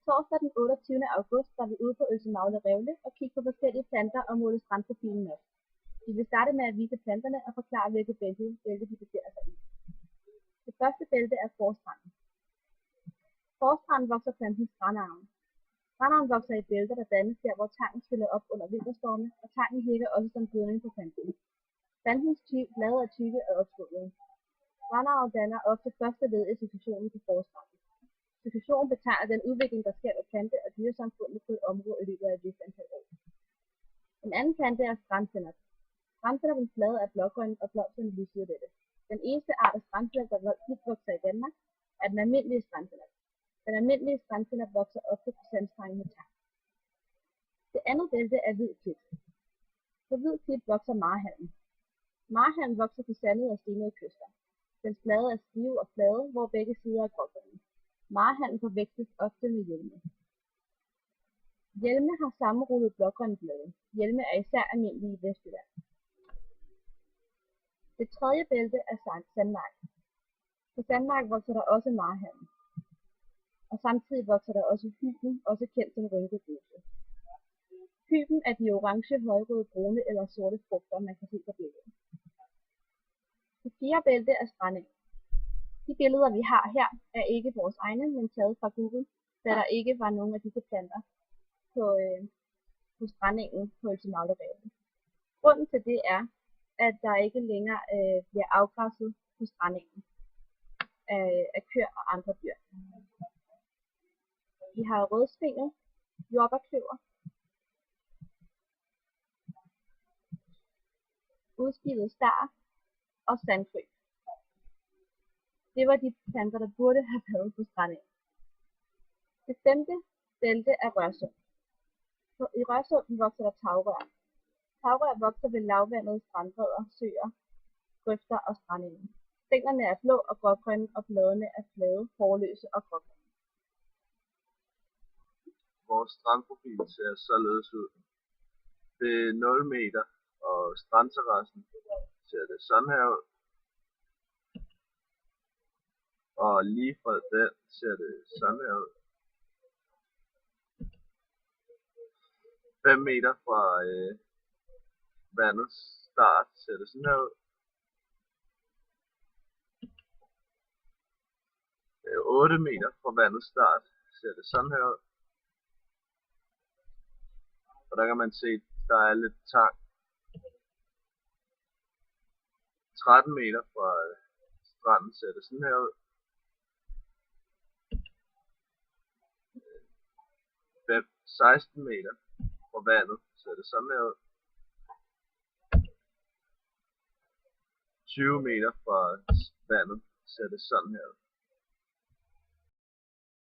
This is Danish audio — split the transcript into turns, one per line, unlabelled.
Torsdag den 28. august var vi ude på Ølsemagle Revle og kigge på forskellige planter og måle strandprofilen op. Vi vil starte med at vise planterne og forklare, hvilket bælte de befinder sig i. Det første bælte er forstranden. Forstranden vokser planten strandarven. Strandarven vokser i bælter, der dannes der, hvor tangen fylder op under vinterstorme, og tangen virker også som gødning på planten. Plantens blade er tykke og opskullede. Strandarven danner ofte første led i successionen på forstranden. Succession betegner den udvikling, der sker ved plante- og dyresamfundet på et område i løbet af et vist antal år. En anden plante er strandsennep. Strandsennepens blade er blågrønne og blomsterne lysviolette. Den eneste art af strandsennep, der vokser i Danmark, er den almindelige strandsennep. Den almindelige strandsennep vokser ofte på sandstrande med tang. Det andet bælte er hvid klit. På hvid klit vokser marhalm. Marhalm vokser på sandede og stenede kyster. Dens blade er stive og flade, hvor begge sider er grågrønne. Marhalm forveksles ofte med hjelme. Hjelme har sammenrullede blågrønne blade. Hjelme er især almindelige i Vestjylland. Det tredje bælte er sandmark. På sandmark vokser der også marhalm. Og samtidig vokser der også hyben, også kendt som rynkerose. Hyben er de orange, højrøde, brune eller sorte frugter, man kan se på billedet. Det fjerde bælte er strandeng. De billeder, vi har her, er ikke vores egne, men taget fra Google, da der ikke var nogen af disse planter på strandengen på Ølsemagle Revle. Grunden til det er, at der ikke længere bliver afgræsset på strandengen af køer og andre dyr. Vi har rødspingel, jordbærkløver, udspilet star og sandkryb. Det var de planter, der burde have været på strandengen. Det femte bælte er rørsump. I rørsumpen vokser der tagrør. Tagrør vokser ved lavvandede strandbredder, søer, grøfter og strandenge. Stænglerne er blå og grågrønne, og bladene er flade, hårløse og grågrønne.
Vores strandprofil ser således ud. Det er 0 meter, og strandterrassen ser det sådan her ud. Og lige fra den ser det sådan her ud. 5 meter fra vandets start ser det sådan her ud. 8 meter fra vandets start ser det sådan her ud. Og der kan man se, der er lidt tang. 13 meter fra stranden ser det sådan her ud. 16 meter fra vandet ser det sådan her ud. 20 meter fra vandet ser det sådan her ud.